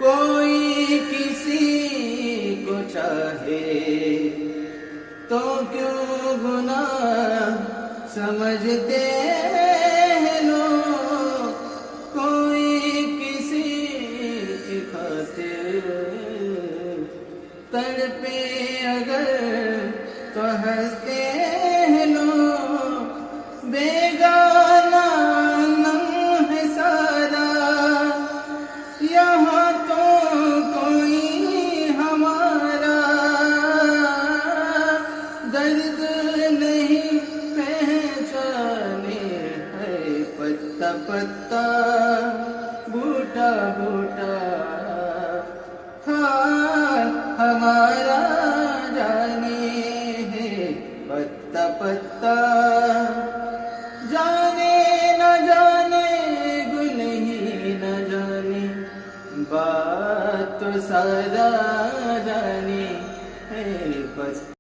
कोई किसी को चाहे तो क्यों गुनाह समझते हैं लोग। कोई किसी की खातिर तड़पे अगर तो हंसते हैं लोग। बेगाना नम है सारा यहाँ तो कोई हमारा दर्द नहीं पहचाने है। पत्ता पत्ता बूटा बूटा हाँ हमारा जाने है। पत्ता पत्ता जाने न जाने गुल ही न जाने बात तो सारा जाने है। बस